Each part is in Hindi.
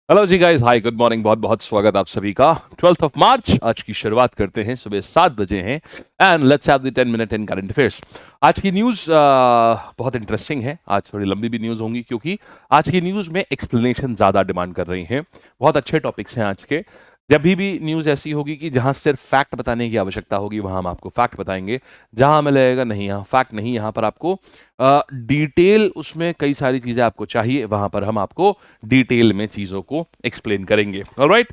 हेलो जी गाइस, हाय, गुड मॉर्निंग। बहुत बहुत स्वागत आप सभी का। 12 मार्च आज की शुरुआत करते हैं। सुबह 7 बजे हैं and let's have the 10 minute in current affairs. आज की न्यूज़ बहुत इंटरेस्टिंग है। आज थोड़ी लंबी भी न्यूज़ होंगी क्योंकि आज की न्यूज़ में एक्सप्लेनेशन ज़्यादा डिमांड कर रही हैं। बहुत अच्छे टॉपिक्स हैं आज के। जब भी न्यूज़ ऐसी होगी कि जहां सिर्फ फैक्ट बताने की आवश्यकता होगी वहां हम आपको फैक्ट बताएंगे। जहां हमें लगेगा नहीं, यहाँ फैक्ट नहीं, यहाँ पर आपको डिटेल, उसमें कई सारी चीज़ें आपको चाहिए, वहां पर हम आपको डिटेल में चीज़ों को एक्सप्लेन करेंगे। ऑलराइट,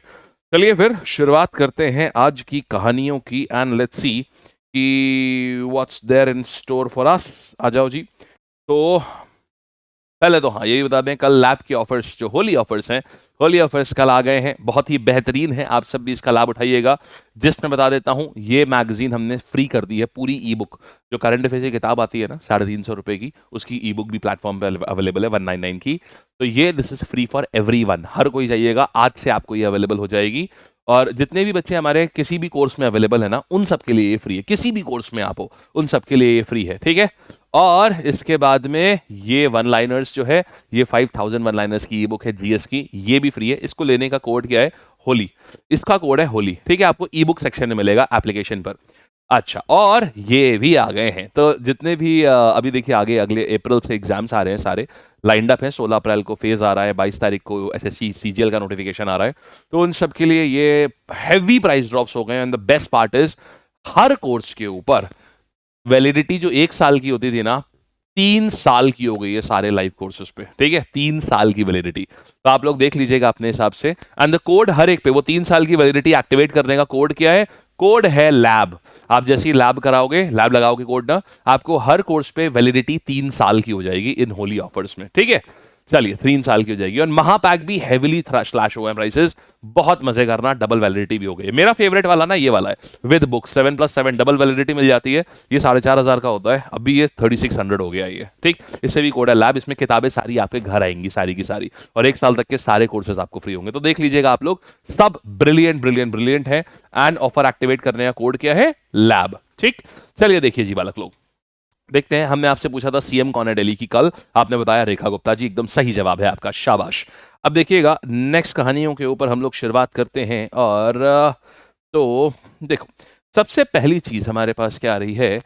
चलिए फिर शुरुआत करते हैं आज की कहानियों की एंड लेट्स सी कि what's there in store for us. आ जाओ जी। तो पहले तो हाँ, यही बता दें, कल लैब के ऑफर्स, जो होली ऑफर्स हैं, होली ऑफर्स कल आ गए हैं। बहुत ही बेहतरीन है, आप सब भी इसका लाभ उठाइएगा। जिसमें बता देता हूँ, ये मैगजीन हमने फ्री कर दी है, पूरी ई बुक। जो करंट अफेयर्स की किताब आती है ना, 350 रुपए की, उसकी ई बुक भी प्लेटफॉर्म पे अवेलेबल है, 199 की। तो ये this is free for everyone, हर कोई जाइएगा, आज से आपको ये अवेलेबल हो जाएगी। और जितने भी बच्चे हमारे किसी भी कोर्स में अवेलेबल है ना, उन सब के लिए ये फ्री है। किसी भी कोर्स में आप हो, उन सब के लिए ये फ्री है, ठीक है। और इसके बाद में ये वन लाइनर्स जो है, ये 5000 वन लाइनर्स की ई बुक है जीएस की, ये भी फ्री है। इसको लेने का कोड क्या है? होली। इसका कोड है होली, ठीक है। आपको ई बुक सेक्शन में मिलेगा एप्लीकेशन पर। अच्छा, और ये भी आ गए हैं, तो जितने भी अभी देखिए, आगे अगले अप्रैल से एग्जाम्स आ रहे हैं, सारे लाइंड अप हैं। 16 अप्रैल को फेज आ रहा है, 22 तारीख को एसएससी सीजीएल का नोटिफिकेशन आ रहा है। तो उन सब के लिए ये हैवी प्राइस ड्रॉप्स हो गए हैं। And the best part is, her course के ऊपर वैलिडिटी जो 1 साल की होती थी ना, 3 साल की हो गई है सारे लाइव कोर्सेज पे, ठीक है। 3 साल की वैलिडिटी। तो आप लोग देख लीजिएगा अपने हिसाब से। एंड द कोड हर एक पे, वो 3 साल की वैलिडिटी एक्टिवेट करने का कोड क्या है? कोड है लैब। आप जैसे ही लैब कराओगे, लैब लगाओगे कोड ना, आपको हर कोर्स पे वैलिडिटी 3 साल की हो जाएगी इन होली ऑफर्स में, ठीक है। चलिए, 3 साल की हो जाएगी। और महापैक भी हेविली स्लैश हुए हैं प्राइसेस। बहुत मजे करना, डबल वैलिडिटी भी हो गई है। मेरा फेवरेट वाला ना ये वाला है, विद बुक 7+7 डबल वैलिडिटी मिल जाती है। ये 4500 का होता है, अभी ये 3600 हो गया ये, ठीक। इससे भी कोड है लैब। इसमें किताबें सारी आपके घर आएंगी, सारी की सारी, और 1 साल तक के सारे कोर्सेज आपको फ्री होंगे। तो देख लीजिएगा आप लोग, सब ब्रिलियंट ब्रिलियंट ब्रिलियंट है। एंड ऑफर एक्टिवेट करने का कोड क्या है? लैब, ठीक। चलिए देखिए जी बालक लोग, देखते हैं। हमने आपसे पूछा था सीएम कौन है दिल्ली की कल, आपने बताया रेखा गुप्ता जी। एकदम सही जवाब है आपका, शाबाश। अब देखिएगा, नेक्स्ट कहानियों के ऊपर हम लोग शुरुआत करते हैं। और तो देखो, सबसे पहली चीज हमारे पास क्या आ रही है?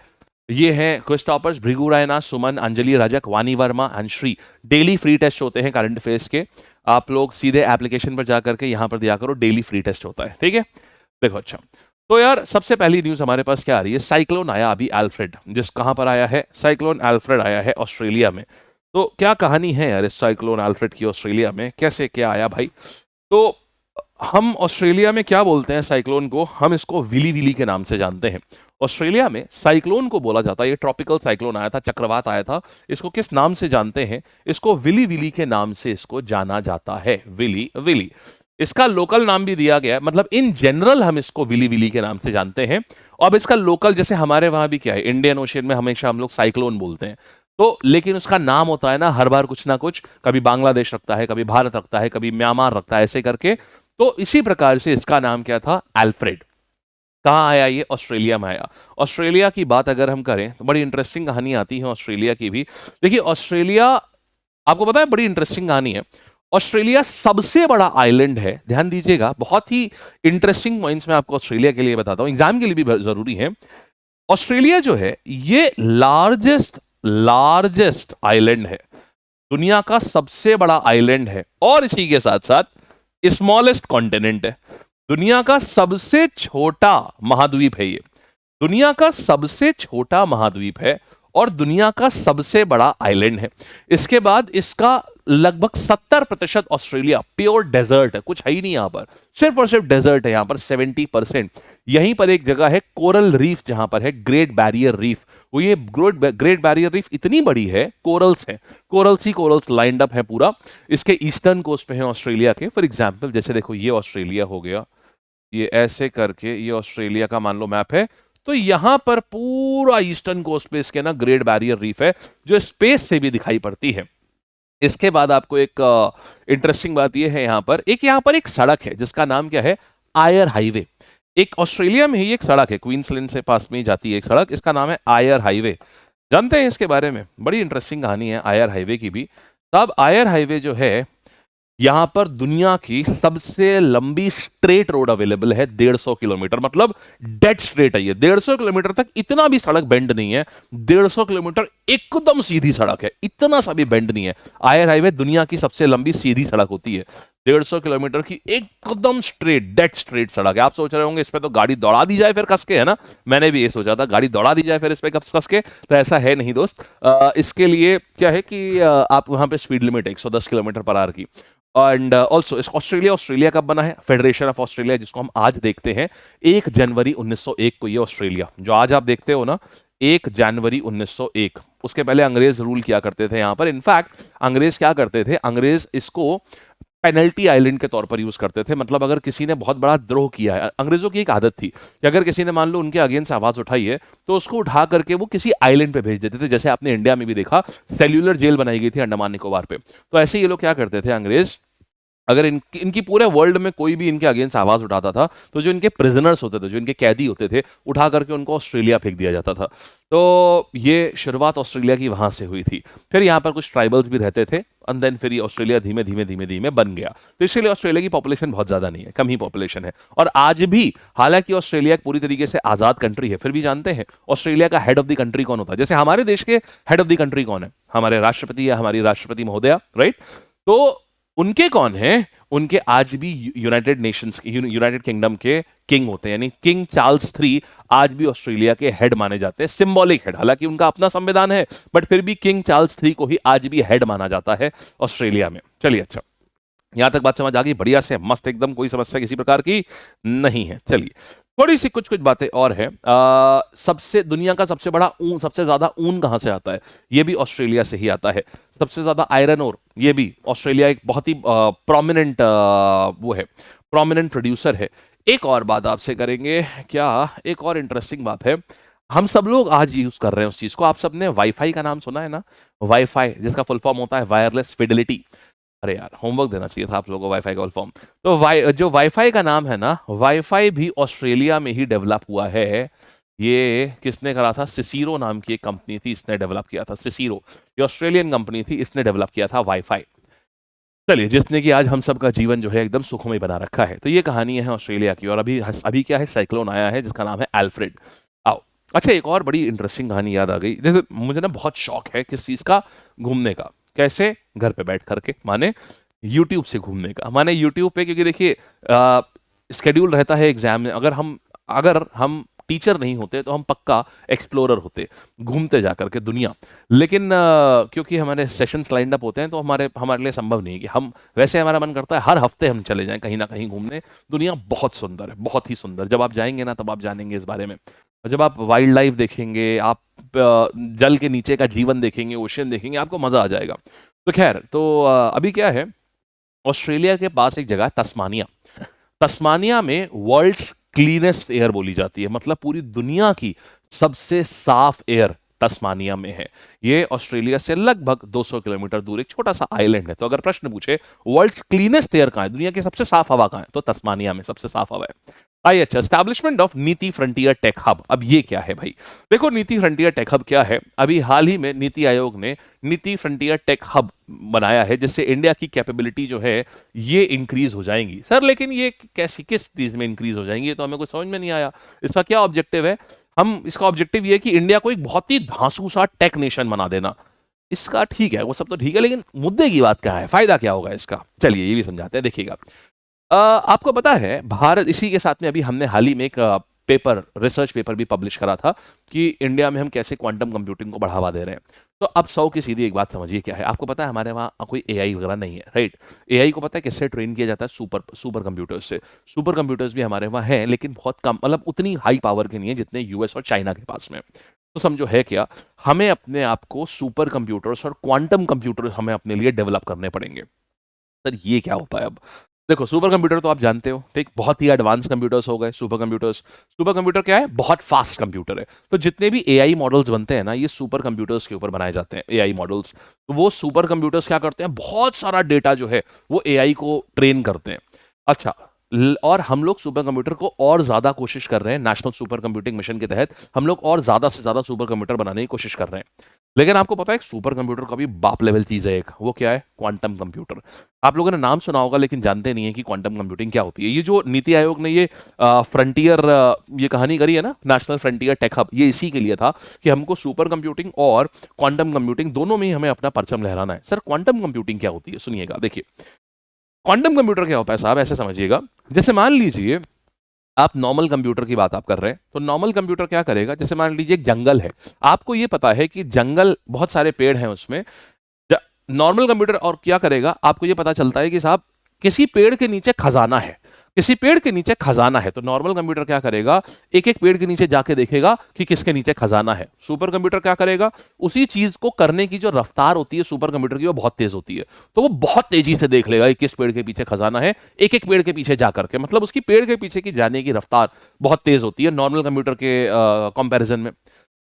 ये है quiz Bhrigu Raina, Suman, Anjali Rajak, Vani Verma and Shree. Daily free test होते हैं करंट अफेयर्स के। आप लोग सीधे एप्लीकेशन पर जाकर के यहां पर दिया करो, डेली फ्री टेस्ट होता है, ठीक है। देखो, अच्छा, तो यार सबसे पहली न्यूज हमारे पास क्या आ रही है? साइक्लोन आया अभी एल्फ्रेड, जिस कहां पर आया है? साइक्लोन एल्फ्रेड आया है ऑस्ट्रेलिया में। तो क्या कहानी है यार इस साइक्लोन एल्फ्रेड की ऑस्ट्रेलिया में? कैसे क्या आया भाई? तो हम ऑस्ट्रेलिया में क्या बोलते हैं साइक्लोन को? हम इसको विली विली के नाम से जानते हैं। ऑस्ट्रेलिया में साइक्लोन को बोला जाता है, ये ट्रॉपिकल साइक्लोन आया था, चक्रवात आया था। इसको किस नाम से जानते हैं? इसको विली विली के नाम से इसको जाना जाता है, विली विली। इसका लोकल नाम भी दिया गया है, मतलब इन जनरल हम इसको विली विली के नाम से जानते हैं। अब इसका लोकल, जैसे हमारे वहां भी क्या है, इंडियन ओशियन में हमेशा हम लोग साइक्लोन बोलते हैं। तो लेकिन उसका नाम होता है ना हर बार कुछ ना कुछ, कभी बांग्लादेश रखता है, कभी भारत रखता है, कभी म्यांमार रखता है, ऐसे करके। तो इसी प्रकार से इसका नाम क्या था? एल्फ्रेड। कहाँ आया ये? ऑस्ट्रेलिया में आया। ऑस्ट्रेलिया की बात अगर हम करें तो बड़ी इंटरेस्टिंग कहानी आती है ऑस्ट्रेलिया की भी। देखिए, ऑस्ट्रेलिया, आपको पता है, बड़ी इंटरेस्टिंग कहानी है। ऑस्ट्रेलिया सबसे बड़ा आइलैंड है, ध्यान दीजिएगा। बहुत ही इंटरेस्टिंग पॉइंट्स मैं आपको ऑस्ट्रेलिया के लिए बताता हूं, एग्जाम के लिए भी जरूरी है। ऑस्ट्रेलिया जो है, ये लार्जेस्ट लार्जेस्ट आइलैंड है, दुनिया का सबसे बड़ा आइलैंड है, और इसी के साथ साथ स्मॉलेस्ट कॉन्टिनेंट है। दुनिया का सबसे छोटा महाद्वीप है ये, दुनिया का सबसे छोटा महाद्वीप है, और दुनिया का सबसे बड़ा आइलैंड है। इसके बाद इसका लगभग 70% ऑस्ट्रेलिया प्योर डेजर्ट है, कुछ है ही नहीं यहां पर, सिर्फ और सिर्फ डेजर्ट है यहां पर 70%। यहीं पर एक जगह है कोरल रीफ, जहां पर है ग्रेट बैरियर रीफ। वो ये ग्रेट बैरियर रीफ इतनी बड़ी है, कोरल्स है, कोरल्स ही कोरल्स लाइंड अप है पूरा। इसके ईस्टर्न कोस्ट पे है ऑस्ट्रेलिया के। फॉर एग्जाम्पल, जैसे देखो, ये ऑस्ट्रेलिया हो गया, ये ऐसे करके ये ऑस्ट्रेलिया का मान लो मैप है। तो यहां पर पूरा ईस्टर्न कोस्ट पे इसके ना ग्रेट बैरियर रीफ है, जो स्पेस से भी दिखाई पड़ती है। इसके बाद आपको एक इंटरेस्टिंग बात यह है, यहां पर एक सड़क है जिसका नाम क्या है? आयर हाईवे। एक ऑस्ट्रेलिया में ही एक सड़क है, क्वींसलैंड से पास में ही जाती है एक सड़क, इसका नाम है आयर हाईवे। जानते हैं इसके बारे में? बड़ी इंटरेस्टिंग कहानी है आयर हाईवे की भी। तब आयर हाईवे जो है, यहां पर दुनिया की सबसे लंबी स्ट्रेट रोड अवेलेबल है, 150 किलोमीटर, मतलब डेड स्ट्रेट है ये, 150 किलोमीटर तक इतना भी सड़क बेंड नहीं है, 150 किलोमीटर एकदम सीधी सड़क है, इतना सा भी बेंड नहीं है। आयर हाईवे दुनिया की सबसे लंबी सीधी सड़क होती है, 150 किलोमीटर की एकदम स्ट्रेट डेड स्ट्रेट सड़क है। आप सोच रहे होंगे इस पे तो गाड़ी दौड़ा दी जाए फिर कस के, है ना? मैंने भी ये सोचा था, गाड़ी दौड़ा दी जाए फिर इस पे कस कस के, तो ऐसा है नहीं दोस्त। इसके लिए क्या है कि आप वहां पे स्पीड लिमिट है 110 किलोमीटर पर आवर की। एंड ऑल्सो ऑस्ट्रेलिया, ऑस्ट्रेलिया कब बना है? फेडरेशन ऑफ ऑस्ट्रेलिया, जिसको हम आज देखते हैं, 1 जनवरी 1901 को ये ऑस्ट्रेलिया जो आज आप देखते हो ना, 1 जनवरी 1901। उसके पहले अंग्रेज रूल किया करते थे यहाँ पर। इनफैक्ट अंग्रेज क्या करते थे, अंग्रेज इसको पेनल्टी आइलैंड के तौर पर यूज करते थे। मतलब अगर किसी ने बहुत बड़ा द्रोह किया है, अंग्रेजों की एक आदत थी कि अगर किसी ने मान लो उनके अगेंस्ट आवाज उठाई है तो उसको उठा करके वो किसी आइलैंड पे भेज देते थे। जैसे आपने इंडिया में भी देखा, सेल्यूलर जेल बनाई गई थी अंडमान निकोबार पे। तो ऐसे ये लोग क्या करते थे अंग्रेज, अगर इनकी पूरे वर्ल्ड में कोई भी इनके अगेंस्ट आवाज उठाता था तो जो इनके प्रिजनर्स होते थे, जो इनके कैदी होते थे, उठा करके उनको ऑस्ट्रेलिया फेंक दिया जाता था। तो ये शुरुआत ऑस्ट्रेलिया की वहां से हुई थी। फिर यहाँ पर कुछ ट्राइबल्स भी रहते थे, एंड देन फिर ये ऑस्ट्रेलिया धीमे धीमे धीमे धीमे बन गया। तो इसलिए ऑस्ट्रेलिया की पॉपुलेशन बहुत ज्यादा नहीं है, कम ही पॉपुलेशन है। और आज भी हालांकि ऑस्ट्रेलिया एक पूरी तरीके से आजाद कंट्री है, फिर भी जानते हैं ऑस्ट्रेलिया का हेड ऑफ द कंट्री कौन होता है? जैसे हमारे देश के हेड ऑफ द कंट्री कौन है? हमारे राष्ट्रपति या हमारी राष्ट्रपति महोदया, राइट? तो उनके कौन है? उनके आज भी यूनाइटेड नेशंस के, यूनाइटेड किंगडम के किंग होते हैं, यानी किंग चार्ल्स 3 आज भी ऑस्ट्रेलिया के हेड माने जाते हैं, सिंबॉलिक हेड। हालांकि उनका अपना संविधान है, बट फिर भी किंग चार्ल्स 3 को ही आज भी हेड माना जाता है ऑस्ट्रेलिया में। चलिए, अच्छा, यहां तक बात समझ आ गई? बढ़िया से मस्त एकदम, कोई समस्या किसी प्रकार की नहीं है। चलिए, थोड़ी सी कुछ कुछ बातें और है। सबसे दुनिया का सबसे बड़ा ऊन, सबसे ज्यादा ऊन कहां से आता है? ये भी ऑस्ट्रेलिया से ही आता है। सबसे ज्यादा आयरन ओर, ये भी ऑस्ट्रेलिया एक बहुत ही प्रोमिनेंट वो है, प्रोमिनेंट प्रोड्यूसर है। एक और बात आपसे करेंगे क्या, एक और इंटरेस्टिंग बात है, हम सब लोग आज यूज कर रहे हैं उस चीज को। आप सबने वाईफाई का नाम सुना है ना? वाईफाई जिसका फुल फॉर्म होता है वायरलेस फिडेलिटी। अरे यार, होमवर्क देना चाहिए था आप लोगों को वाईफाई का फुल फॉर्म। तो जो वाईफाई का नाम है ना, वाईफाई भी ऑस्ट्रेलिया में ही डेवलप हुआ है। ये किसने करा था? सिसीरो नाम की एक कंपनी थी, इसने डेवलप किया था। सिसीरो ये ऑस्ट्रेलियन कंपनी थी, इसने डेवलप किया था वाईफाई। चलिए, जिसने कि आज हम सबका जीवन जो है एकदम सुखमय बना रखा है। तो ये कहानी है ऑस्ट्रेलिया की। और अभी अभी क्या है, साइक्लोन आया है जिसका नाम है एल्फ्रेड। आओ, अच्छा, एक और बड़ी इंटरेस्टिंग कहानी याद आ गई। जैसे मुझे ना बहुत शौक है किस चीज का, घूमने का। कैसे? घर पे बैठ करके, माने यूट्यूब से घूमने का। माने यूट्यूब पे, क्योंकि देखिए स्केड्यूल रहता है एग्जाम में। अगर हम टीचर नहीं होते तो हम पक्का एक्सप्लोरर होते, घूमते जा करके दुनिया। लेकिन क्योंकि हमारे सेशंस लाइंड अप होते हैं तो हमारे हमारे लिए संभव नहीं है कि हम, वैसे हमारा मन करता है हर हफ्ते हम चले जाएं कहीं ना कहीं घूमने। दुनिया बहुत सुंदर है, बहुत ही सुंदर। जब आप जाएंगे ना तब आप जानेंगे इस बारे में। और जब आप वाइल्ड लाइफ देखेंगे, आप जल के नीचे का जीवन देखेंगे, ओशन देखेंगे, आपको मजा आ जाएगा। तो खैर, तो अभी क्या है, ऑस्ट्रेलिया के पास एक जगह है तस्मानिया। तस्मानिया में वर्ल्ड्स क्लीनेस्ट एयर बोली जाती है, मतलब पूरी दुनिया की सबसे साफ एयर तस्मानिया में है। ये ऑस्ट्रेलिया से लगभग 200 किलोमीटर दूर एक छोटा सा आइलैंड है। तो अगर प्रश्न पूछे वर्ल्ड्स क्लीनेस्ट एयर कहां है, दुनिया की सबसे साफ हवा कहां है, तो तस्मानिया में सबसे साफ हवा है। आइए, अच्छा, एस्टैब्लिशमेंट ऑफ नीति फ्रंटियर टेक हब। अब ये क्या है भाई? देखो, नीति फ्रंटियर टेक हब क्या है, अभी हाल ही में नीति आयोग ने नीति फ्रंटियर टेक हब बनाया है, जिससे इंडिया की कैपेबिलिटी जो है ये इंक्रीज हो जाएंगी। सर लेकिन ये कैसी, किस चीज में इंक्रीज हो जाएंगी? ये तो हमें कुछ समझ में नहीं आया। इसका क्या ऑब्जेक्टिव है? हम इसका ऑब्जेक्टिव ये है कि इंडिया को एक बहुत ही धांसू सा टेक नेशन बना देना। इसका ठीक है, वो सब तो ठीक है, लेकिन मुद्दे की बात क्या है, फायदा क्या होगा इसका? चलिए ये भी समझाते हैं, देखिएगा। आपको पता है भारत, इसी के साथ में अभी हमने हाल ही में एक पेपर, रिसर्च पेपर भी पब्लिश करा था कि इंडिया में हम कैसे क्वांटम कंप्यूटिंग को बढ़ावा दे रहे हैं। तो अब 100 की सीधी एक बात समझिए क्या है। आपको पता है हमारे वहाँ कोई एआई वगैरह नहीं है, राइट? एआई को पता है किससे ट्रेन किया जाता है? सुपर कंप्यूटर्स से। सुपर कंप्यूटर्स भी हमारे वहाँ हैं, लेकिन बहुत कम, मतलब उतनी हाई पावर के नहीं है जितने यूएस और चाइना के पास में। तो समझो है क्या, हमें अपने आप को सुपर कंप्यूटर्स और क्वांटम कंप्यूटर्स हमें अपने लिए डेवलप करने पड़ेंगे। सर ये क्या होता है? अब देखो, सुपर कंप्यूटर तो आप जानते हो, ठीक, बहुत ही एडवांस कंप्यूटर्स हो गए सुपर कंप्यूटर्स। सुपर कंप्यूटर क्या है? बहुत फास्ट कंप्यूटर है। तो जितने भी एआई मॉडल्स बनते हैं ना, ये सुपर कंप्यूटर्स के ऊपर बनाए जाते हैं, एआई मॉडल्स। तो वो सुपर कंप्यूटर्स क्या करते हैं, बहुत सारा डेटा जो है वो एआई को ट्रेन करते हैं। अच्छा, और हम लोग सुपर कंप्यूटर को और ज्यादा कोशिश कर रहे हैं, नेशनल सुपर कंप्यूटिंग मिशन के तहत हम लोग और ज्यादा से ज्यादा सुपर कंप्यूटर बनाने की कोशिश कर रहे हैं। लेकिन आपको पता है एक सुपर कंप्यूटर का भी बाप लेवल चीज है एक, वो क्या है? Quantum computer. आप लोगों ने नाम सुना होगा लेकिन जानते नहीं है कि क्वांटम कंप्यूटिंग क्या होती है। ये जो नीति आयोग ने ये फ्रंटियर ये कहानी करी है ना, नेशनल फ्रंटियर टेक हब, ये इसी के लिए था कि हमको सुपर कंप्यूटिंग और क्वांटम कंप्यूटिंग दोनों में ही हमें अपना परचम लहराना है। सर क्वांटम कंप्यूटिंग क्या होती है? सुनिएगा, देखिए क्वांटम कंप्यूटर क्या होता है साहब, ऐसे समझिएगा। जैसे मान लीजिए आप नॉर्मल कंप्यूटर की बात आप कर रहे हैं, तो नॉर्मल कंप्यूटर क्या करेगा? जैसे मान लीजिए एक जंगल है, आपको ये पता है कि जंगल बहुत सारे पेड़ हैं उसमें। नॉर्मल कंप्यूटर और क्या करेगा? आपको ये पता चलता है कि साहब किसी पेड़ के नीचे खजाना है, किसी पेड़ के नीचे खजाना है, तो नॉर्मल कंप्यूटर क्या करेगा? एक एक पेड़ के नीचे जाके देखेगा कि किसके नीचे खजाना है। सुपर कंप्यूटर क्या करेगा? उसी चीज को करने की जो रफ्तार होती है सुपर कंप्यूटर की, वो बहुत तेज होती है, तो वो बहुत तेजी से देख लेगा कि किस पेड़ के पीछे खजाना है, एक एक पेड़ के पीछे जाकर के। मतलब उसकी पेड़ के पीछे की जाने की रफ्तार बहुत तेज होती है नॉर्मल कंप्यूटर के कंपैरिजन में।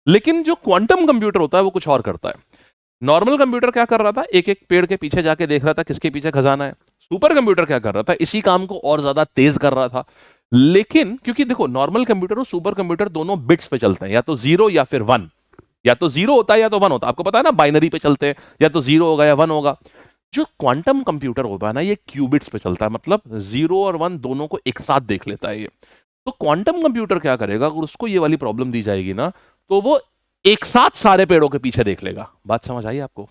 लेकिन जो क्वांटम कंप्यूटर होता है वो कुछ और करता है। नॉर्मल कंप्यूटर क्या कर रहा था? एक एक पेड़ के पीछे जाके देख रहा था किसके पीछे खजाना है। सुपर कंप्यूटर क्या कर रहा था? इसी काम को और ज्यादा तेज कर रहा था। लेकिन क्योंकि देखो नॉर्मल कंप्यूटर और सुपर कंप्यूटर दोनों बिट्स पे चलते हैं, या तो जीरो या फिर वन, या तो जीरो होता है या तो वन होता है। आपको पता है ना, बाइनरी पे चलते हैं, या तो जीरो होगा या वन होगा। जो क्वांटम कंप्यूटर होता है ना, ये क्यूबिट्स पे चलता है, मतलब जीरो और वन दोनों को एक साथ देख लेता है ये। तो क्वांटम कंप्यूटर क्या करेगा? अगर उसको ये वाली प्रॉब्लम दी जाएगी ना, तो वो एक साथ सारे पेड़ों के पीछे देख लेगा। बात समझ आई आपको?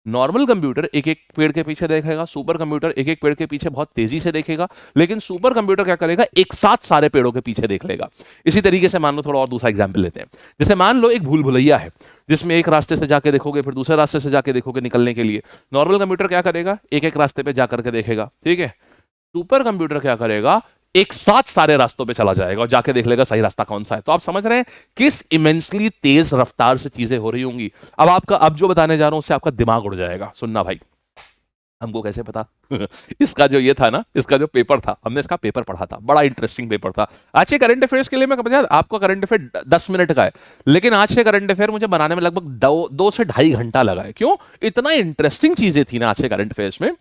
नॉर्मल कंप्यूटर एक एक पेड़ के पीछे देखेगा, सुपर कंप्यूटर एक एक पेड़ के पीछे बहुत तेजी से देखेगा, लेकिन सुपर कंप्यूटर क्या करेगा? एक साथ सारे पेड़ों के पीछे देख लेगा। इसी तरीके से मान लो, थोड़ा और दूसरा एग्जाम्पल लेते हैं। जैसे मान लो एक भूल भुलैया है, जिसमें एक रास्ते से जाके देखोगे, फिर दूसरे रास्ते से जाके देखोगे निकलने के लिए। नॉर्मल कंप्यूटर क्या करेगा? एक एक रास्ते पे जाकर के देखेगा, ठीक है। सुपर कंप्यूटर क्या करेगा? एक साथ सारे रास्तों पे चला जाएगा और जाके देख लेगा सही रास्ता कौन सा है। तो आप समझ रहे हैं किस इमेंसली तेज रफ्तार से चीजें हो रही होंगी। अब जो बताने जा रहा हूं उससे आपका दिमाग उड़ जाएगा। सुनना भाई, हमको कैसे पता? इसका जो ये था ना, इसका जो पेपर था, हमने इसका पेपर पढ़ा था, बड़ा इंटरेस्टिंग पेपर था। आज के करंट अफेयर्स के लिए मैं बता, आपका करंट अफेयर 10 मिनट का है, लेकिन आज के करंट अफेयर मुझे बनाने में लगभग 2 से 2.5 घंटा लगा है। क्यों? इतना इंटरेस्टिंग चीजें थी ना आज के करंट अफेयर्स में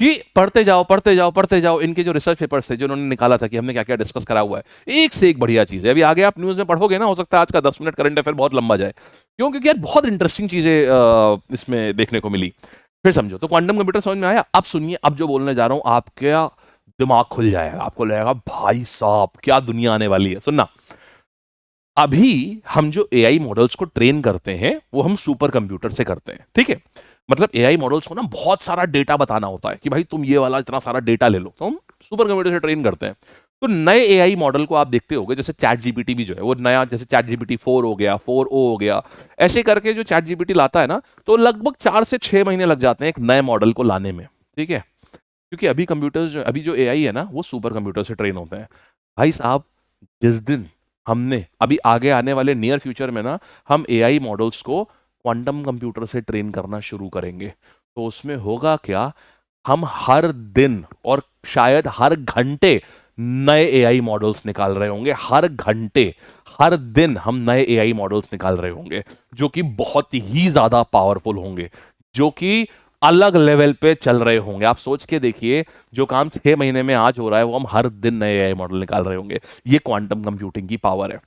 कि पढ़ते जाओ पढ़ते जाओ पढ़ते जाओ। इनके जो रिसर्च पेपर्स थे जो उन्होंने निकाला था कि हमने क्या क्या डिस्कस करा हुआ है, एक से एक बढ़िया चीज है। अभी आगे आप न्यूज में पढ़ोगे ना, हो सकता है आज का 10 मिनट करंट अफेयर बहुत लंबा जाए। क्यों? क्योंकि यार बहुत इंटरेस्टिंग चीजें इसमें देखने को मिली। फिर समझो, तो क्वांटम कंप्यूटर समझ में आया? अब सुनिए, अब जो बोलने जा रहा हूं आपका दिमाग खुल जाएगा, आपको लगेगा भाई साहब क्या दुनिया आने वाली है। सुनना, अभी हम जो एआई मॉडल्स को ट्रेन करते हैं वो हम सुपर कंप्यूटर से करते हैं, ठीक है। मतलब एआई मॉडल्स को ना बहुत सारा डेटा बताना होता है कि भाई तुम ये वाला इतना सारा डेटा ले लो, तो हम सुपर कंप्यूटर से ट्रेन करते हैं। तो नए एआई मॉडल को आप देखते होगे, जैसे चैट जीपीटी भी जो है वो नया, जैसे चैट जीपीटी 4 हो गया, 4o हो गया, ऐसे करके जो चैट जीपीटी लाता है ना, तो लगभग 4 से 6 महीने लग जाते हैं एक नए मॉडल को लाने में, ठीक है। क्योंकि अभी कंप्यूटर्स, अभी जो एआई है ना, वो सुपर कंप्यूटर से ट्रेन होते हैं। भाई साहब, जिस दिन हमने अभी आगे आने वाले नियर फ्यूचर में ना, हम एआई मॉडल्स को क्वांटम कंप्यूटर से ट्रेन करना शुरू करेंगे, तो उसमें होगा क्या? हम हर दिन और शायद हर घंटे नए एआई मॉडल्स निकाल रहे होंगे। हर घंटे, हर दिन हम नए एआई मॉडल्स निकाल रहे होंगे, जो कि बहुत ही ज्यादा पावरफुल होंगे, जो कि अलग लेवल पे चल रहे होंगे। आप सोच के देखिए, जो काम 6 महीने में आज हो रहा है वो हम हर दिन नए एआई मॉडल निकाल रहे होंगे। ये क्वांटम कंप्यूटिंग की पावर है।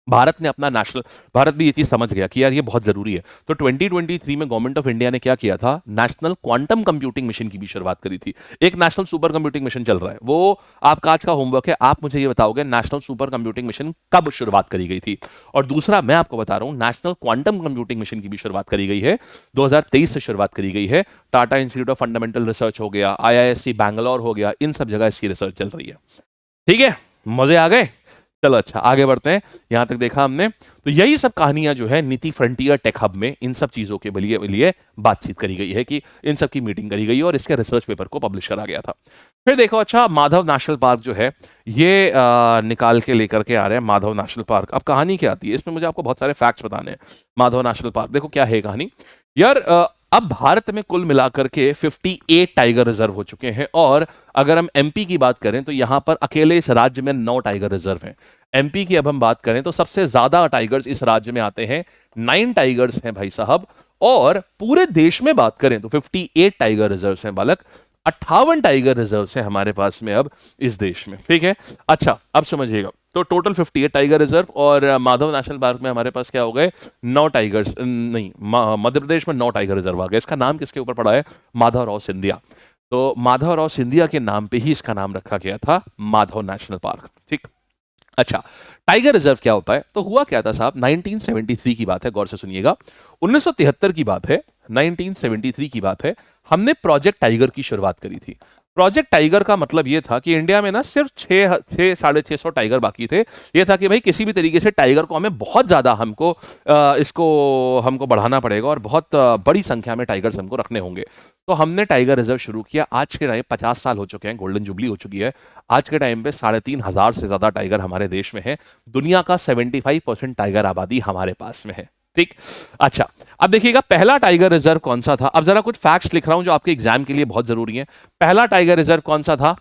भारत ने अपना भारत भी ये चीज समझ गया कि यार ये बहुत जरूरी है। तो 2023 में गवर्नमेंट ऑफ इंडिया ने क्या किया था? नेशनल क्वांटम कंप्यूटिंग मिशन की भी शुरुआत करी थी। एक नेशनल सुपर कंप्यूटिंग मिशन चल रहा है, वो आपका आज का होमवर्क है। आप मुझे ये बताओगे नेशनल सुपर कंप्यूटिंग मिशन कब शुरुआत करी गई थी? और दूसरा मैं आपको बता रहा हूं, नेशनल क्वांटम कंप्यूटिंग मिशन की भी शुरुआत करी गई है, 2023 से शुरुआत करी गई है। Tata institute of fundamental research हो गया, IISc बैंगलोर हो गया, इन सब जगह इसकी रिसर्च चल रही है, ठीक है। मजे आ गए? चलो अच्छा, आगे बढ़ते हैं। यहां तक देखा हमने, तो यही सब कहानियां जो है नीति फ्रंटियर टेक हब में इन सब चीजों के लिए बातचीत करी गई है, कि इन सब की मीटिंग करी गई और इसके रिसर्च पेपर को पब्लिश करा गया था। फिर देखो, अच्छा माधव नेशनल पार्क जो है ये निकाल के लेकर के आ रहे हैं, माधव नेशनल पार्क। अब कहानी क्या आती है इसमें? मुझे आपको बहुत सारे फैक्ट्स बताने हैं। माधव नेशनल पार्क, देखो क्या है कहानी यार। अब भारत में कुल मिलाकर के 58 टाइगर रिजर्व हो चुके हैं, और अगर हम एमपी की बात करें तो यहां पर अकेले इस राज्य में 9 टाइगर रिजर्व हैं। एमपी की अब हम बात करें तो सबसे ज्यादा टाइगर्स इस राज्य में आते हैं, 9 टाइगर्स हैं भाई साहब। और पूरे देश में बात करें तो 58 टाइगर रिजर्व हैं बालक। 58 टाइगर रिजर्व है हमारे पास में अब इस देश में, ठीक है। अच्छा अब समझिएगा, तो टोटल 58 टाइगर रिजर्व, और माधव नेशनल पार्क में हमारे पास क्या हो गए, 9 टाइगर्स, नहीं मध्य प्रदेश में 9 टाइगर रिजर्व आ गए। इसका नाम किसके ऊपर पड़ा है, माधवराव सिंधिया। तो माधवराव सिंधिया के नाम पे ही इसका नाम रखा गया था माधव नेशनल पार्क, ठीक। अच्छा, टाइगर रिजर्व क्या होता है, तो हुआ क्या था साहब, 1973 की बात है, गौर से सुनिएगा। 1973 की बात है, 1973 की बात है, हमने प्रोजेक्ट टाइगर की शुरुआत करी थी। प्रोजेक्ट टाइगर का मतलब यह था कि इंडिया में ना सिर्फ 600 टाइगर बाकी थे। यह था कि भाई किसी भी तरीके से टाइगर को हमें बहुत ज्यादा इसको हमको बढ़ाना पड़ेगा, और बहुत बड़ी संख्या में टाइगर्स हमको रखने होंगे। तो हमने टाइगर रिजर्व शुरू किया। आज के टाइम 50 साल हो चुके हैं, गोल्डन जुबली हो चुकी है। आज के टाइम पे 3,500 से ज्यादा टाइगर हमारे देश में है। दुनिया का 75% टाइगर आबादी हमारे पास में है, ठीक। अच्छा, अब देखिएगा पहला टाइगर रिजर्व कौन सा था। अब जरा कुछ फैक्ट्स लिख रहा हूं जो आपके एग्जाम के लिए बहुत जरूरी है। पहला टाइगर रिजर्व कौन सा था,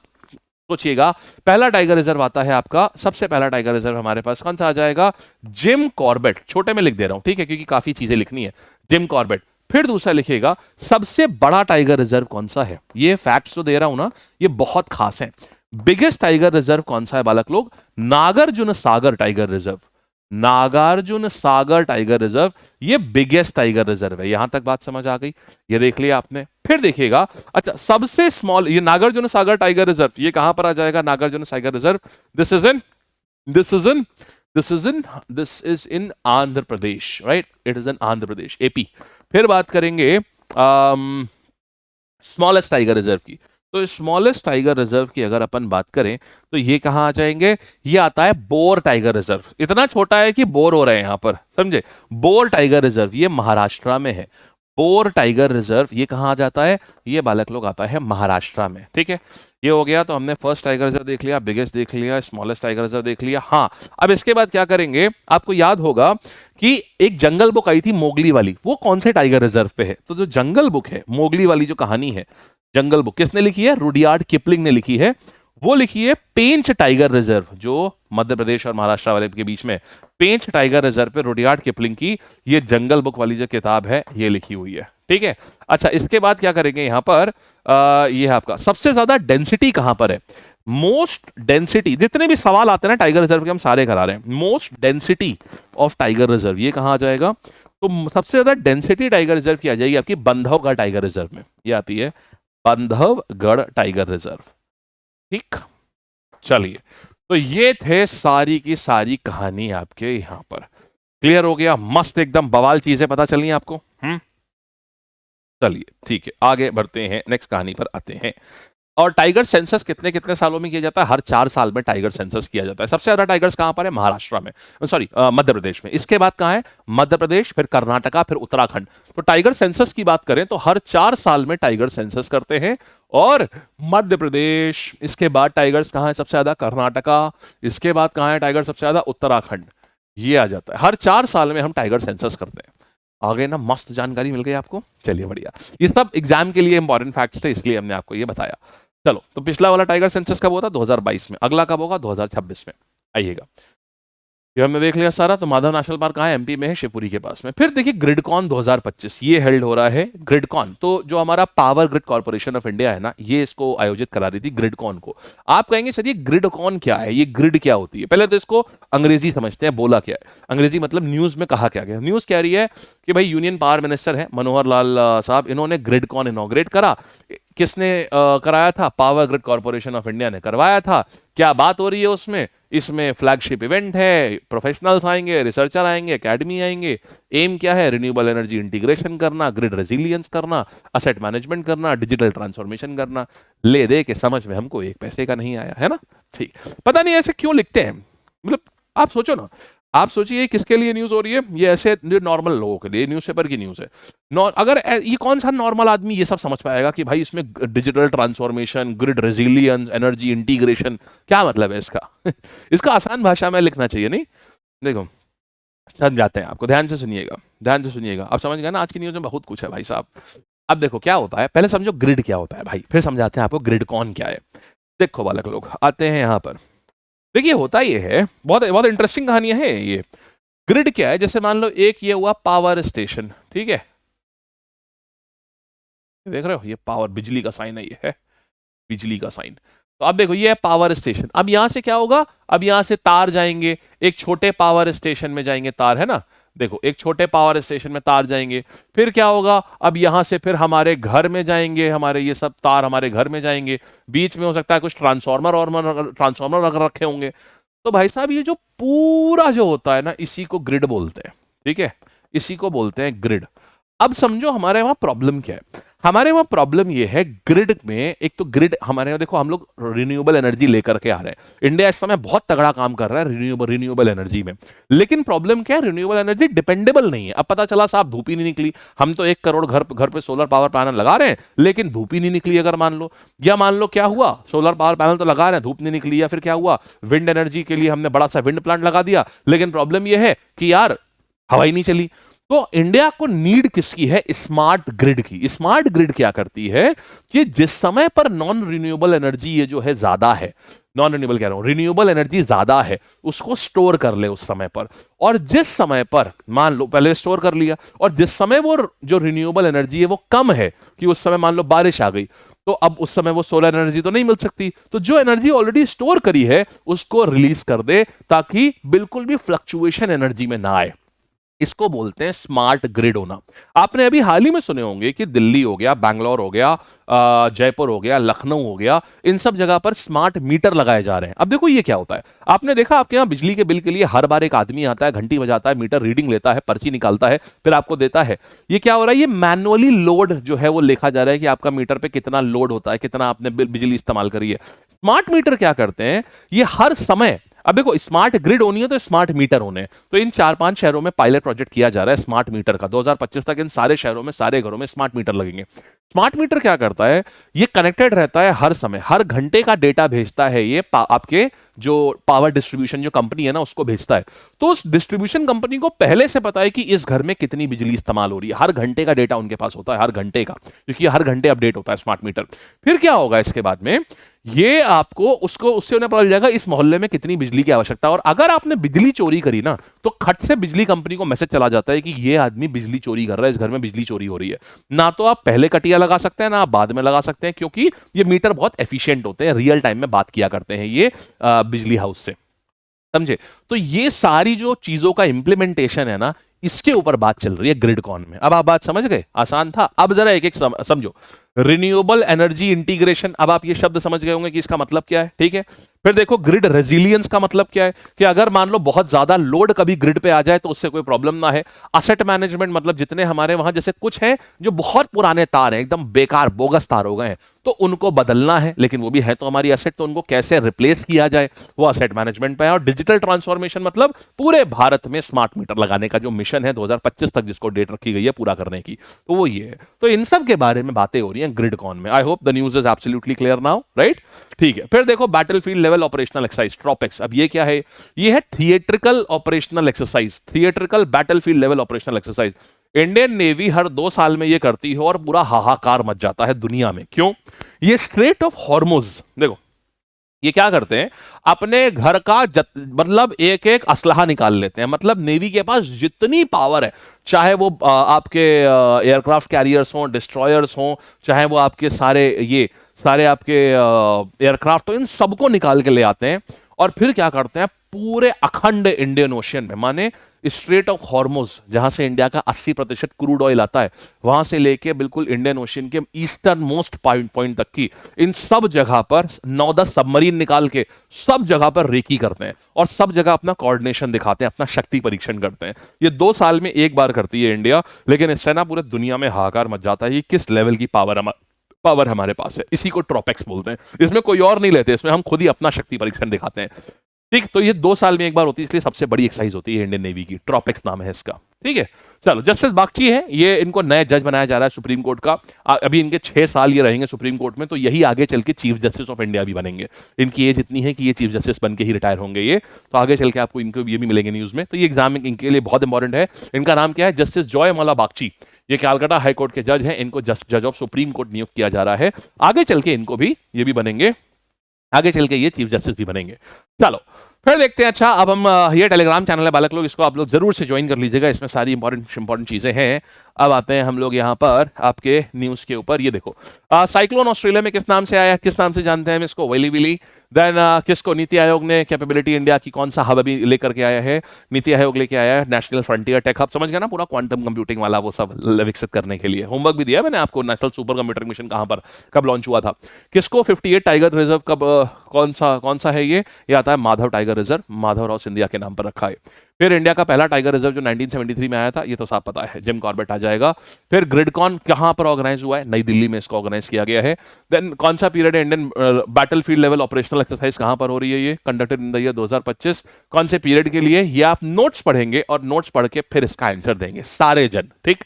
सोचिएगा। पहला टाइगर रिजर्व आता है आपका, सबसे पहला टाइगर रिजर्व हमारे पास कौन सा आ जाएगा, जिम कॉर्बेट। छोटे में लिख दे रहा हूं, ठीक है, क्योंकि काफी चीजें लिखनी है। Jim Corbett. फिर दूसरा लिखिएगा, सबसे बड़ा टाइगर रिजर्व कौन सा है। ये फैक्ट्स जो दे रहा हूं ना, ये बहुत खास है। बिगेस्ट टाइगर रिजर्व कौन सा है बालक लोग, Nagarjuna Sagar tiger reserve. Nagarjuna Sagar tiger reserve, ये बिगेस्ट टाइगर रिजर्व है। यहां तक बात समझ आ गई, ये देख लिया आपने। फिर देखिएगा, अच्छा सबसे स्मॉल, ये नागार्जुन सागर टाइगर रिजर्व, ये कहां पर आ जाएगा, Nagarjuna Sagar reserve, this is in this is in this is in Andhra Pradesh, right, it is in Andhra Pradesh, AP. फिर बात करेंगे स्मॉलेस्ट टाइगर रिजर्व की। तो स्मॉलेस्ट टाइगर रिजर्व की अगर अपन बात करें तो ये कहां आ जाएंगे, ये आता है बोर टाइगर रिजर्व। इतना छोटा है कि बोर हो रहे हैं यहां पर, समझे। बोर टाइगर रिजर्व ये महाराष्ट्र में है। बोर टाइगर रिजर्व ये कहां आ जाता है, ये बालक लोग आता है महाराष्ट्र में, ठीक है। ये हो गया, तो हमने फर्स्ट टाइगर रिजर्व देख लिया, बिगेस्ट देख लिया, स्मॉलेस्ट टाइगर रिजर्व देख लिया। हाँ, अब इसके बाद क्या करेंगे, आपको याद होगा कि एक जंगल बुक आई थी मोगली वाली, वो कौन से टाइगर रिजर्व पे है। तो जो जंगल बुक है, मोगली वाली जो कहानी है, जंगल बुक किसने लिखी है, रुडियार्ड किपलिंग ने लिखी है। वो लिखी है पेंच टाइगर रिजर्व, जो मध्य प्रदेश और महाराष्ट्र वाले के बीच में, पेंच टाइगर रिजर्व पे रुडियार्ड किपलिंग की ये जंगल बुक वाली जो किताब है ये लिखी हुई है, ठीक है। अच्छा, इसके बाद क्या करेंगे यहां पर, ये है आपका सबसे ज्यादा डेंसिटी कहां पर है। मोस्ट डेंसिटी, जितने भी सवाल आते हैं ना टाइगर रिजर्व के, हम सारे करा रहे हैं। Most density of tiger reserve ये कहां आ जाएगा, तो सबसे ज्यादा डेंसिटी टाइगर रिजर्व की आ जाएगी आपकी बंधवगढ़ टाइगर रिजर्व में। ये आती है बंधवगढ़ टाइगर रिजर्व, ठीक। चलिए, तो ये थे सारी की सारी कहानी आपके यहां पर। क्लियर हो गया, मस्त एकदम बवाल चीजें पता चली आपको। चलिए ठीक है, आगे बढ़ते हैं, नेक्स्ट कहानी पर आते हैं। और टाइगर सेंसस कितने कितने सालों में किया जाता है, हर 4 साल में टाइगर सेंसस किया जाता है। सबसे ज्यादा टाइगर्स कहां पर है, महाराष्ट्र में, सॉरी मध्य प्रदेश में। इसके बाद कहां है, मध्य प्रदेश, फिर कर्नाटका, फिर उत्तराखंड। तो टाइगर सेंसस की बात करें तो हर 4 साल में टाइगर सेंसस करते हैं, और मध्य प्रदेश, इसके बाद टाइगर्स कहां है सबसे ज्यादा, कर्नाटका, इसके बाद कहां है टाइगर सबसे ज्यादा, उत्तराखंड। ये आ जाता है, हर 4 साल में हम टाइगर सेंसस करते हैं। आगे ना मस्त जानकारी मिल गई आपको, चलिए बढ़िया। ये सब एग्जाम के लिए इंपॉर्टेंट फैक्ट्स थे, इसलिए हमने आपको ये बताया। चलो, तो पिछला वाला टाइगर सेंसस कब हुआ था, 2022 में। अगला कब होगा, 2026 में। आइएगा, ये हमने देख लिया सारा। तो माधव नेशनल पार्क कहाँ है, एमपी में है, शिवपुरी के पास में। फिर देखिए ग्रिडकॉन 2025 ये हेल्ड हो रहा है। ग्रिडकॉन तो जो हमारा power grid corporation of India है ना, ये इसको आयोजित करा रही थी, ग्रिडकॉन को। आप कहेंगे सर ये ग्रिडकॉन क्या है, ये ग्रिड क्या होती है। पहले तो इसको अंग्रेजी समझते हैं, बोला क्या है अंग्रेजी, मतलब न्यूज में कहा क्या गया। न्यूज कह रही है कि भाई यूनियन पावर मिनिस्टर है मनोहर लाल साहब, इन्होंने ग्रिडकॉन इनॉग्रेट करा। किसने कराया था, power grid corporation of India ने करवाया था। क्या बात हो रही है उसमें, इसमें फ्लैगशिप इवेंट है, प्रोफेशनल्स आएंगे, रिसर्चर आएंगे, एकेडमी आएंगे। एम क्या है, रिन्यूएबल एनर्जी इंटीग्रेशन करना, ग्रिड रेजिलियंस करना, असेट मैनेजमेंट करना, डिजिटल ट्रांसफॉर्मेशन करना। ले दे के समझ में हमको एक पैसे का नहीं आया है ना, ठीक। पता नहीं ऐसे क्यों लिखते हैं, मतलब आप सोचो ना, आप सोचिए किसके लिए न्यूज हो रही है, ये ऐसे नॉर्मल लोगों के लिए न्यूज़पेपर की न्यूज है। अगर ये कौन सा नॉर्मल आदमी ये सब समझ पाएगा कि भाई इसमें digital transformation, grid resilience, energy integration, क्या मतलब है इसका इसका आसान भाषा में लिखना चाहिए, नहीं। देखो समझाते हैं आपको, ध्यान से सुनिएगा, ध्यान से सुनिएगा। अब समझ गए ना, आज की न्यूज में बहुत कुछ है भाई साहब। अब देखो क्या होता है, पहले समझो ग्रिड क्या होता है भाई, फिर समझाते हैं आपको ग्रिड कौन क्या है। देखो बालक लोग, आते हैं यहां पर। देखिए होता ये है, बहुत बहुत इंटरेस्टिंग कहानियां है ये। ग्रिड क्या है, जैसे मान लो एक ये हुआ पावर स्टेशन, ठीक है, देख रहे हो ये पावर, बिजली का साइन है ये है। बिजली का साइन। तो अब देखो ये है पावर स्टेशन। अब यहां से क्या होगा, अब यहां से तार जाएंगे, एक छोटे पावर स्टेशन में जाएंगे तार, है ना, देखो एक छोटे पावर स्टेशन में तार जाएंगे, फिर क्या होगा, अब यहां से फिर हमारे घर में जाएंगे, हमारे ये सब तार हमारे घर में जाएंगे, बीच में हो सकता है कुछ ट्रांसफार्मर अगर रखे होंगे। तो भाई साहब ये जो पूरा जो होता है ना, इसी को ग्रिड बोलते हैं, ठीक है, इसी को बोलते हैं ग्रिड। अब समझो हमारे वहां प्रॉब्लम क्या है। हमारे वहां प्रॉब्लम ये है ग्रिड में, एक तो ग्रिड हमारे यहाँ देखो हम लोग रिन्यूएबल एनर्जी लेकर के आ रहे हैं, इंडिया इस समय बहुत तगड़ा काम कर रहा है रिन्यूएबल एनर्जी में, लेकिन प्रॉब्लम क्या है, रिन्यूएबल एनर्जी डिपेंडेबल नहीं है। अब पता चला साहब धूप ही नहीं निकली, हम तो 1 करोड़ घर घर पे सोलर पावर पैनल लगा रहे हैं लेकिन धूप ही नहीं निकली, अगर मान लो, या मान लो क्या हुआ, सोलर पावर पैनल तो लगा रहे हैं, धूप नहीं निकली, या फिर क्या हुआ, विंड एनर्जी के लिए हमने बड़ा सा विंड प्लांट लगा दिया, लेकिन प्रॉब्लम यह है कि यार हवा ही नहीं चली। तो इंडिया को नीड किसकी है, स्मार्ट ग्रिड की। स्मार्ट ग्रिड क्या करती है कि जिस समय पर नॉन रिन्यूएबल एनर्जी ये जो है ज्यादा है, नॉन रिन्यूएबल कह रहा हूं, रिन्यूएबल एनर्जी ज्यादा है, उसको स्टोर कर ले उस समय पर, और जिस समय पर मान लो पहले स्टोर कर लिया, और जिस समय वो जो रिन्यूएबल एनर्जी है वो कम है, कि उस समय मान लो बारिश आ गई, तो अब उस समय वो सोलर एनर्जी तो नहीं मिल सकती, तो जो एनर्जी ऑलरेडी स्टोर करी है उसको रिलीज कर दे, ताकि बिल्कुल भी फ्लक्चुएशन एनर्जी में ना आए। इसको बोलते हैं स्मार्ट ग्रिड होना। आपने अभी हाल ही में सुने होंगे कि दिल्ली हो गया, बैंगलोर हो गया, जयपुर हो गया, लखनऊ हो गया, इन सब जगह पर स्मार्ट मीटर लगाए जा रहे हैं। अब देखो ये क्या होता है, आपने देखा आपके यहाँ बिजली के बिल के लिए हर बार एक आदमी आता है, घंटी बजाता है, मीटर रीडिंग लेता है, पर्ची निकालता है, फिर आपको देता है। ये क्या हो रहा है, ये मैनुअली लोड जो है वो लिखा जा रहा है कि आपका मीटर पे कितना लोड होता है, कितना आपने बिजली इस्तेमाल करी है। स्मार्ट मीटर क्या करते हैं, ये हर समय, अब देखो स्मार्ट ग्रिड होनी है तो स्मार्ट मीटर होने हैं, तो इन 4-5 शहरों में पायलट प्रोजेक्ट किया जा रहा है स्मार्ट मीटर का। 2025 तक इन सारे शहरों में, सारे घरों में स्मार्ट मीटर लगेंगे। स्मार्ट मीटर क्या करता है, ये कनेक्टेड रहता है हर समय, हर घंटे का डेटा भेजता है ये आपके जो पावर डिस्ट्रीब्यूशन जो कंपनी है ना उसको भेजता है। तो उस डिस्ट्रीब्यूशन कंपनी को पहले से पता है कि इस घर में कितनी बिजली इस्तेमाल हो रही है, हर घंटे का डेटा उनके पास होता है, हर घंटे का, क्योंकि हर घंटे अपडेट होता है स्मार्ट मीटर। फिर क्या होगा इसके बाद में, ये आपको उसको उससे उन्हें पता चल जाएगा इस मोहल्ले में कितनी बिजली की आवश्यकता है, और अगर आपने बिजली चोरी करी ना तो खट से बिजली कंपनी को मैसेज चला जाता है कि ये आदमी बिजली चोरी कर रहा है, इस घर में बिजली चोरी हो रही है। ना तो आप पहले कटिया लगा सकते हैं, ना आप बाद में लगा सकते हैं, क्योंकि ये मीटर बहुत एफिशिएंट होते हैं, रियल टाइम में बात किया करते हैं ये बिजली हाउस से, समझे। तो ये सारी जो चीजों का इंप्लीमेंटेशन है ना, इसके ऊपर बात चल रही है ग्रिडकॉन में। अब आप बात समझ गए, आसान था। अब जरा एक एक समझो, रिन्यूएबल एनर्जी इंटीग्रेशन, अब आप ये शब्द समझ गए होंगे कि इसका मतलब क्या है, ठीक है। फिर देखो ग्रिड रेजिलियंस का मतलब क्या है, कि अगर मान लो बहुत ज्यादा लोड कभी ग्रिड पे आ जाए तो उससे कोई प्रॉब्लम ना है। असेट मैनेजमेंट, मतलब जितने हमारे वहां जैसे कुछ हैं जो बहुत पुराने तार हैं, एकदम बेकार बोगस तार हो गए हैं, तो उनको बदलना है, लेकिन वो भी है तो हमारी असेट, तो उनको कैसे रिप्लेस किया जाए वो असेट मैनेजमेंट पे है। और डिजिटल ट्रांसफॉर्मेशन मतलब पूरे भारत में स्मार्ट मीटर लगाने का जो मिशन है 2025 तक जिसको डेट रखी गई है पूरा करने की, तो वो ये है। तो इन सब के बारे में बातें हो रही हैं ग्रिडकॉन में। I hope the news is absolutely clear now, right. ठीक है, फिर देखो battlefield level operational exercise TROPEX. अब ये क्या है, ये है theatrical operational exercise, theatrical battlefield level operational exercise. Indian Navy हर 2 साल में ये करती है और पूरा हाहाकार मच जाता है दुनिया में। क्यों, ये स्ट्रेट ऑफ हॉर्मुज, देखो ये क्या करते हैं, अपने घर का मतलब एक एक असलहा निकाल लेते हैं। मतलब नेवी के पास जितनी पावर है, चाहे वो आपके एयरक्राफ्ट कैरियर्स हों, डिस्ट्रॉयर्स हों, चाहे वो आपके सारे आपके एयरक्राफ्ट, तो इन सबको निकाल के ले आते हैं और फिर क्या करते हैं, पूरे अखंड इंडियन ओशियन में, माने स्ट्रेट ऑफ हॉर्मुज जहां से इंडिया का 80% क्रूड ऑयल आता है, वहां से लेके बिल्कुल इंडियन ओशियन के ईस्टर्न मोस्ट पॉइंट तक की, इन सब जगह पर 9-10 सबमरीन निकाल के सब जगह पर रेकी करते हैं और सब जगह अपना कोऑर्डिनेशन दिखाते हैं, अपना शक्ति परीक्षण करते हैं। ये 2 साल में एक बार करती है इंडिया, लेकिन इससे ना पूरे दुनिया में हाहाकार मच जाता है। ये किस लेवल की पावर हमारे पास है, इसी को ट्रॉपेक्स बोलते हैं। इसमें कोई और नहीं लेते, इसमें हम खुद ही अपना शक्ति परीक्षण दिखाते हैं। ठीक, तो ये 2 साल में एक बार होती है, इसलिए सबसे बड़ी एक्सरसाइज होती है इंडियन नेवी की, ट्रॉपेक्स नाम है इसका। ठीक है, चलो जस्टिस बागची है, ये इनको नए जज बनाया जा रहा है सुप्रीम कोर्ट का। अभी इनके 6 साल ये रहेंगे सुप्रीम कोर्ट में, तो यही आगे चल के चीफ जस्टिस ऑफ इंडिया भी बनेंगे। इनकी एज इतनी है कि ये चीफ जस्टिस बन के ही रिटायर होंगे ये, तो आगे चल के आपको इनको ये भी मिलेंगे न्यूज में। तो ये एग्जाम इनके लिए बहुत इंपॉर्टेंट है। इनका नाम क्या है, जस्टिस जॉयमाला बागची। ये कलकत्ता हाई कोर्ट के जज हैं, इनको जज ऑफ सुप्रीम कोर्ट नियुक्त किया जा रहा है। आगे चल के इनको भी ये भी बनेंगे, आगे चल के ये चीफ जस्टिस भी बनेंगे। चलो फिर देखते हैं। अच्छा, अब हम ये टेलीग्राम चैनल है बालक लोग, इसको आप लोग जरूर से ज्वाइन कर लीजिएगा, इसमें सारी इंपॉर्टेंट चीजें हैं। अब आते हैं हम लोग यहाँ पर आपके न्यूज के ऊपर। ये देखो, साइक्लोन ऑस्ट्रेलिया में किस नाम से आया, किस नाम से जानते हैं हम इसको? वेली विली। देन किसको नीति आयोग ने कैपेबिलिटी इंडिया की कौन सा हब अभी लेकर के आया है? नीति आयोग लेके आया है नेशनल फ्रंटियर टेक हब, समझ गया ना, पूरा क्वांटम कंप्यूटिंग वाला वो सब विकसित करने के लिए। होमवर्क भी दिया मैंने आपको, नेशनल सुपर कंप्यूटर मिशन कहां पर कब लॉन्च हुआ था। किसको 58 टाइगर रिजर्व कब कौन सा है ये आता है माधव टाइगर रिजर्व, माधव राव सिंधिया के नाम पर रखा है। फिर इंडिया का पहला टाइगर रिजर्व जो 1973 में आया था, ये तो साफ पता है, जिम कॉर्बेट आ जाएगा। फिर ग्रिडकॉन कहां पर ऑर्गेनाइज हुआ है? नई दिल्ली में इसको ऑर्गेनाइज किया गया है। देन कौन सा पीरियड है Indian battlefield level operational exercise कहां पर हो रही है? ये कंडक्टेड इन द ईयर 2025। कौन से पीरियड के लिए? ये आप नोट्स पढ़ेंगे और नोट्स पढ़ के फिर इसका आंसर देंगे सारे जन, ठीक।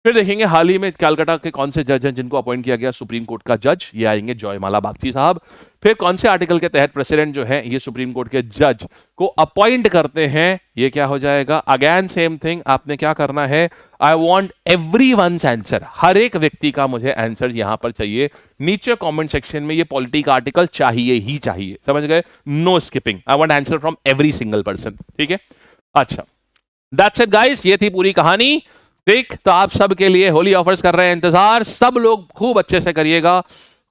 फिर देखेंगे हाल ही में कलकत्ता के कौन से जज हैं जिनको अपॉइंट किया गया सुप्रीम कोर्ट का जज, ये आएंगे जयमाला बागची साहब। फिर कौन से आर्टिकल के तहत प्रेसिडेंट जो है ये सुप्रीम कोर्ट के जज को अपॉइंट करते हैं, ये क्या हो जाएगा? अगेन सेम थिंग, आपने क्या करना है? आई वॉन्ट एवरीवन्स आंसर, हर एक व्यक्ति का मुझे आंसर यहां पर चाहिए। नीचे कॉमेंट सेक्शन में ये पॉलिटी का आर्टिकल चाहिए ही चाहिए, समझ गए? No skipping, I want answer from every single person, ठीक है। अच्छा, दैट्स इट गाइस, ये थी पूरी कहानी। ठीक, तो आप सब के लिए होली ऑफर्स कर रहे हैं इंतजार, सब लोग खूब अच्छे से करिएगा,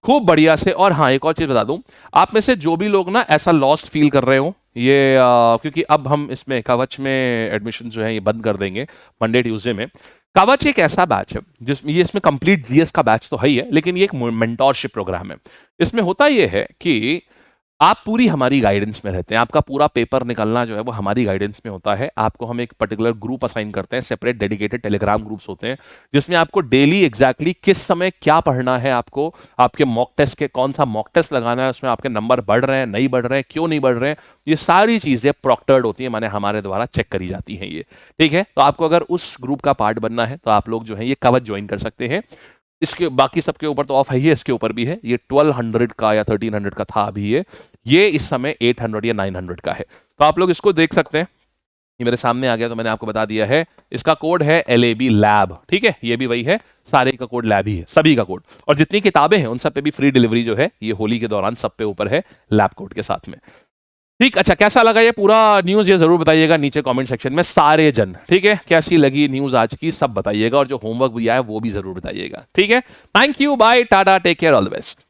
खूब बढ़िया से। और हाँ, एक और चीज बता दूं, आप में से जो भी लोग ना ऐसा लॉस्ट फील कर रहे हो, ये क्योंकि अब हम इसमें कवच में एडमिशन जो है ये बंद कर देंगे मंडे ट्यूसडे में। कवच एक ऐसा बैच है जिसमें ये इसमें कंप्लीट जीएस का बैच तो है ही है, लेकिन ये एक मेंटोरशिप प्रोग्राम है। इसमें होता ये है कि आप पूरी हमारी गाइडेंस में रहते हैं, आपका पूरा पेपर निकलना जो है वो हमारी गाइडेंस में होता है। आपको हम एक पर्टिकुलर ग्रुप असाइन करते हैं, सेपरेट डेडिकेटेड टेलीग्राम ग्रुप्स होते हैं, जिसमें आपको डेली एग्जैक्टली किस समय क्या पढ़ना है, आपको आपके मॉक टेस्ट के कौन सा मॉक टेस्ट लगाना है, उसमें आपके नंबर बढ़ रहे हैं नहीं बढ़ रहे हैं, क्यों नहीं बढ़ रहे हैं, ये सारी चीजें प्रॉक्टर्ड होती है, माने हमारे द्वारा चेक करी जाती हैं ये, ठीक है। तो आपको अगर उस ग्रुप का पार्ट बनना है तो आप लोग जो है ये कवच ज्वाइन कर सकते हैं। इसके बाकी सबके ऊपर तो ऑफ है ही है, इसके ऊपर भी है। ये 1200 का या 1300 का था अभी, ये इस समय 800 या 900 का है। तो आप लोग इसको देख सकते हैं, ये मेरे सामने आ गया तो मैंने आपको बता दिया है। इसका कोड है LAB लैब, ठीक है, ये भी वही है, सारे का कोड लैब ही है, सभी का कोड। और जितनी किताबें हैं उन सब पे भी फ्री डिलीवरी जो है ये होली के दौरान सब पे ऊपर है लैब कोड के साथ में, ठीक। अच्छा, कैसा लगा ये पूरा न्यूज, ये जरूर बताइएगा नीचे कमेंट सेक्शन में सारे जन, ठीक है। कैसी लगी न्यूज आज की सब बताइएगा, और जो होमवर्क भी आया वो भी जरूर बताइएगा, ठीक है। Thank you, bye, tata, take care, all the best.